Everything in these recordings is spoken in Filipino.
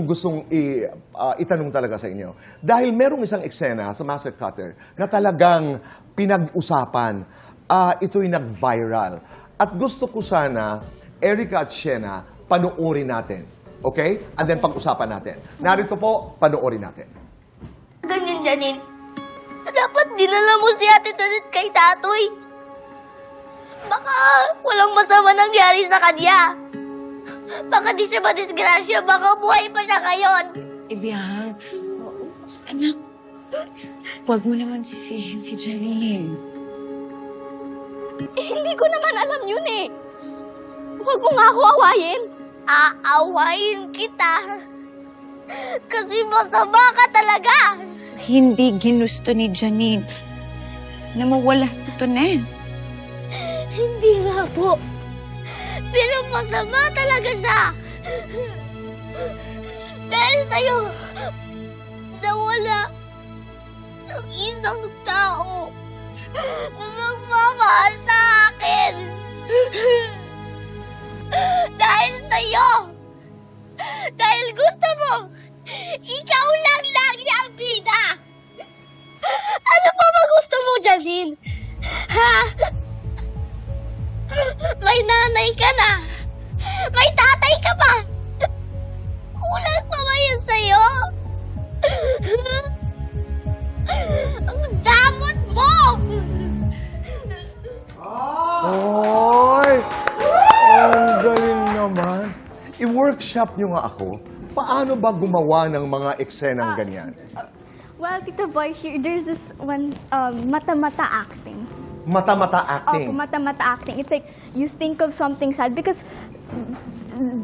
kong gustong itanong talaga sa inyo. Dahil merong isang eksena sa Master Cutter na talagang pinag-usapan, ito'y nag-viral. At gusto ko sana, Erica at Shena, panoorin natin. Okay? And then pag-usapan natin. Narito po, panoorin natin. Ganyan, Janine. Dapat dinala mo si Ate Dalit kay Tatoy. Baka walang masama nangyari sa kanya. Baka di siya madisgrasya, baka buhay pa siya ngayon. Ibiyang, anak, huwag mo naman sisihin si Janine. Hindi ko naman alam yun eh. Huwag mo nga ako awayin. Aawayin kita. Kasi masama ka talaga. Hindi ginusto ni Janine na mawala si Tonet. Hindi nga po. Pero masama talaga siya. Dahil sa'yo, nawala ang isang tao na nagmamahal sa akin. Dahil sa'yo, dahil gusto mo, ikaw lang lagi ang bida. Ano pa ba gusto mo, Janine? Ha? May nanay ka na. May tatay ka pa. Kulang pa ba yan sa'yo? Ang damot mo! Oy! Ang galing naman. I-workshop nyo nga ako. Paano ba gumawa ng mga eksenang ganyan? Well, Tito Boy, here, there's this one, mata-mata acting. Mata-mata acting. Oh, mata-mata acting. It's like, you think of something sad because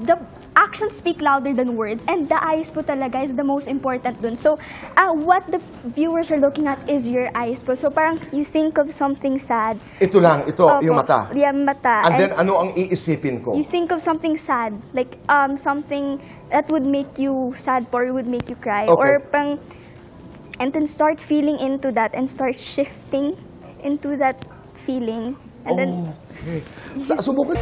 the actions speak louder than words and the eyes po talaga is the most important dun. So, what the viewers are looking at is your eyes po. So, parang you think of something sad. Ito lang, ito, yung mata. Yung mata. And then, ano ang iisipin ko? You think of something sad, like something that would make you sad or would make you cry. Okay. Or pang, and then start feeling into that and start shifting into that feeling. And then, Okay. Subukan.